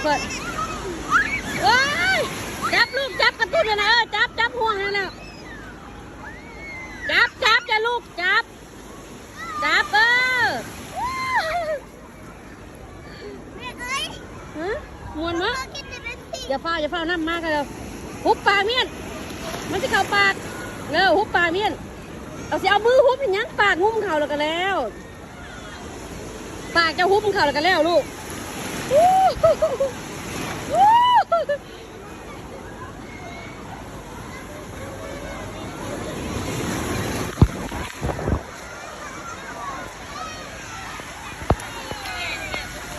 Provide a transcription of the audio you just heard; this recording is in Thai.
เพื่อนเอ้ยจับลูกจับกระตุ้นเลยนะจับห่วงนั่นแล้วจับจะลูกจับฮะมวนมั้ยอย่าเฝ้าน้ำมากกันเลยหุบปากเมียนมันจะเข้าปากเร็วหุบปากเมียนเอามือหุบอย่างนี้ปากหุ้มเข่าแล้วกันแล้วปากจะหุบเข่าแล้วกันแล้วลูก